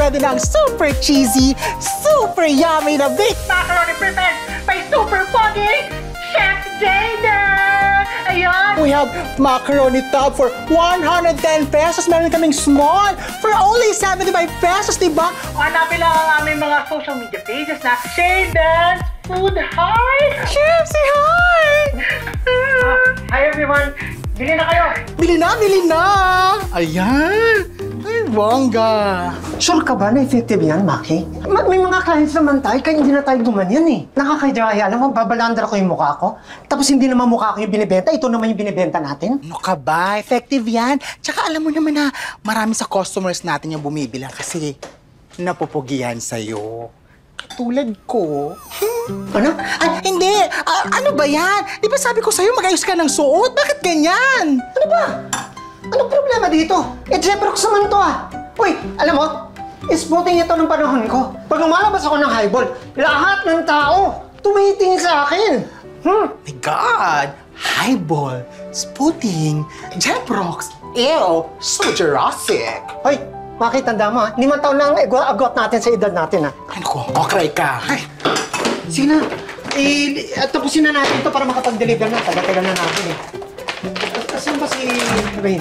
ready na ang super cheesy, super yummy na baked macaroni prepared by super foggy Chef Jayden! Ayan! We have macaroni tub for 110 pesos. Meron kaming small for only 75 pesos, diba? Hanapin lang ang aming mga social media pages na Jayden's Food Heart! Chef, say hi! Hi everyone! Bili na kayo! Bili na, bili na! Ayan! Ay, bongga! Sure ka ba na effective yan, Maki? May mga clients naman tayo, kaya hindi na tayo gumanyan eh. Nakakadaya, alam mo, babalandra ko yung mukha ko. Tapos hindi naman mukha ko yung binibenta, ito naman yung binibenta natin. Ano ka ba? Effective yan. Tsaka alam mo naman na marami sa customers natin yung bumibilang kasi napupugihan sa'yo. Katulad ko. Ano? Ay, hindi! Ano ba yan? Di ba sabi ko sa'yo mag-ayos ka ng suot? Bakit ganyan? Ano ba? Anong problema dito? Jeprox naman to ah. Uy, alam mo, isputing ito ng panahon ko. Pag lumalabas ako ng highball, lahat ng tao tumitingin sa akin. My God! Highball, Sputing, Jeprox, ew, so Jurassic. Hoy, Maki, tanda mo ha, 5 taon na ang agwat natin sa edad natin ha. Ano ko, okray ka. Ay. Sige na, tapusin na natin ito para makapag-deliver na. Tagal-tagal na natin eh. Saan ba si Rain?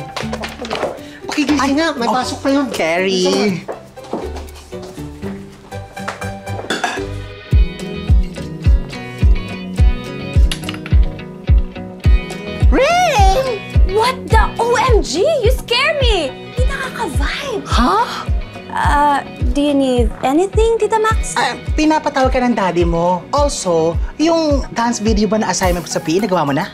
Pakigising nga, may pasok pa yun. Carrie. Rain! What the OMG? You scare me! Hindi nakaka-vibe. Huh? Do you need anything, Tita Max? Pinapatawag ka ng daddy mo. Also, yung dance video ba na assignment ko sa PE, nagawa mo na?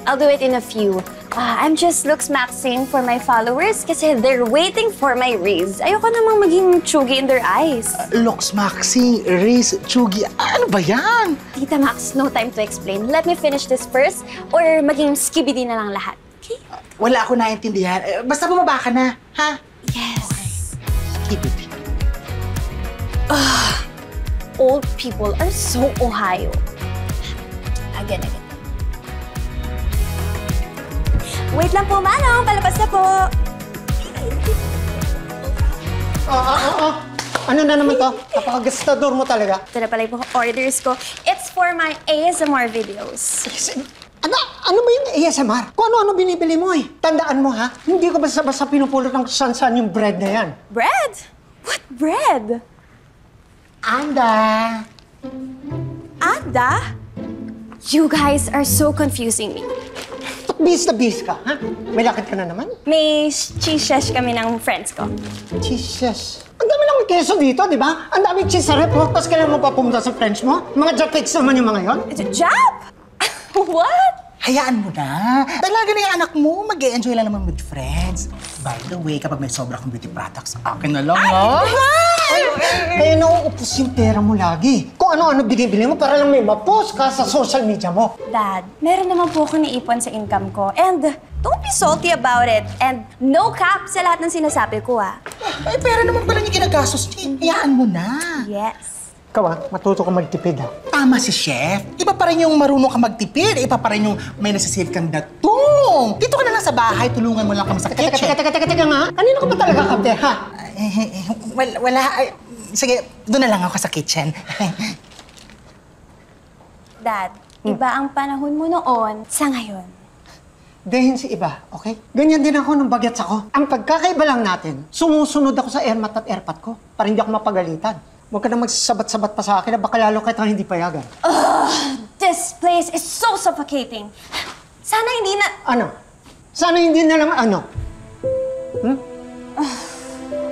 I'll do it in a few. I'm just looks maxing for my followers kasi they're waiting for my reels. Ayoko namang maging chugi in their eyes. Looks Maxi, Riz, Chugi, ano ba yan? Tita Max, no time to explain. Let me finish this first or maging skibidi na lang lahat. Okay? Wala ako naintindihan. Basta bumaba ka na, ha? Yes. Skibidi. Old people are so Ohio. Again. Wait lang po, Manong. Palabas na po. Ano na naman to? Napakagastador mo talaga. Ito na pala yung orders ko. It's for my ASMR videos. Ano ba yung ASMR? Kung ano-ano binibili mo eh. Tandaan mo ha, hindi ko basta-basta pinupulot ng saan-saan yung bread na yan. Bread? What bread? Anda! Ada? You guys are so confusing me. Bis na bis ka, ha? May lakad ka na naman? May cheese sesh kami ng friends ko. Jesus. Ang dami lang may keso dito, di ba? Ang daming cheese sa rep, oh. Tapos kailan mo pa pumunta sa friends mo? Mga Japex naman yung mga yon. Jap? What? Hayaan mo na. Dalaga na yung anak mo, mag-e-enjoy lang naman with friends. By the way, kapag may sobra kang beauty products, akin na lang, ha? Kaya nauupos yung pera mo lagi. Kung ano-ano binibili mo para lang may ma-post ka sa social media mo. Dad, meron naman po akong naipon sa income ko. And don't be salty about it. And no cap sa lahat ng sinasabi ko, ah. Ay, pera naman pala niya ginagastos niya. Hayaan mo na. Yes. Ikaw matuto ka magtipid ha. Tama si Chef. Iba pa rin yung marunong ka magtipid. Iba pa rin yung may nasisave kang datong. Dito ka na lang sa bahay, tulungan mo lang kami sa kitchen. Teka nga. Kanino ka ba talaga kate, ha? Wala. Sige, doon na lang ako sa kitchen. Dad, iba ang panahon mo noon sa ngayon. Dahin si iba, okay? Ganyan din ako nung bagets ako. Ang pagkakaiba lang natin, sumusunod ako sa airmat at airpat ko para hindi ako mapagalitan. Huwag ka na magsasabat-sabat pa sa akin na baka lalo kitang hindi payagan. This place is so suffocating. Sana hindi na... Ano? Sana hindi na lang ano?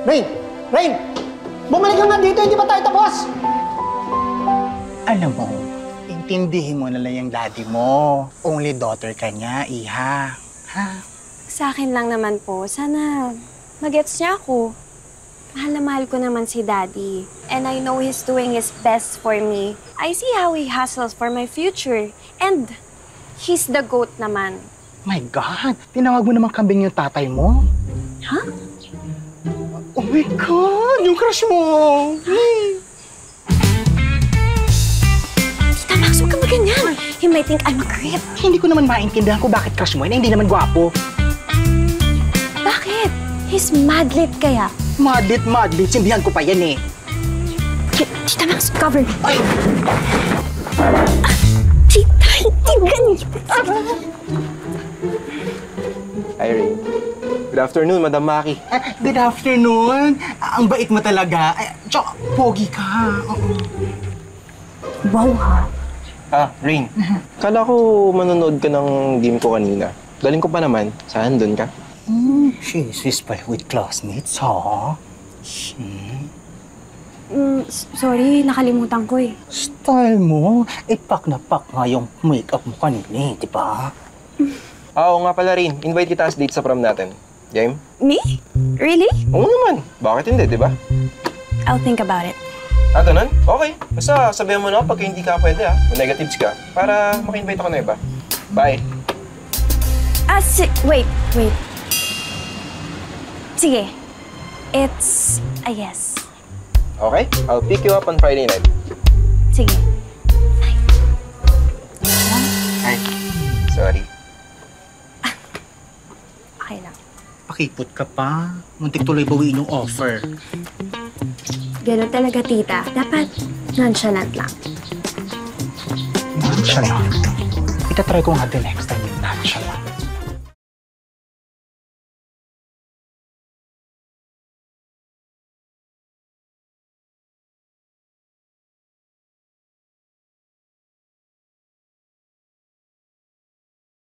Rain! Bumalik ka nga dito, hindi pa tayo tapos! Alam mo, intindihin mo na lang yung daddy mo. Only daughter ka niya, iha. Ha? Sa akin lang naman po, sana magets niya ako. Mahal na mahal ko naman si Daddy. And I know he's doing his best for me. I see how he hustles for my future. And he's the GOAT naman. My God! Tinawag mo naman kambing yung tatay mo? Huh? Oh my God! Yung crush mo! Tita Max, huwag kang maganyan. He might think I'm a creep. Hindi ko naman maintindihan kung bakit crush mo na hindi naman gwapo. Bakit? He's mad lit kaya. Madlit, sindihan ko pa yan eh. Tita Max, cover me. Tita, hindi ganyan. Hi, Rain. Good afternoon, Madam Maki. Good afternoon. Ang bait mo talaga. Tsaka, pogi ka. Oo. Wow, ha? Rain. Kala ko manonood ka ng game ko kanina. Daling ko pa naman. Saan doon ka? She's whisper with classmates, ha? Sorry, nakalimutan ko eh. Style mo, pak na pak nga yung makeup mo kanina, di ba? Oo nga pala, Rain. Invite kita as date sa prom natin. Game? Me? Really? Oo naman. Bakit hindi, di ba? I'll think about it. Ganun? Okay. Basta sabihan mo na ako pagka hindi ka pwede, Kung negatives ka. Para maka-invite ako na iba. Bye. Wait. Sige. It's a yes. Okay? I'll pick you up on Friday night. Sige. Hi. Sorry. Okay lang. Pakipot ka pa. Muntik tuloy bawiin yung offer. Ganun talaga, tita. Dapat nonchalant lang. Nonchalant. Itatry ko nga din next time yung nonchalant.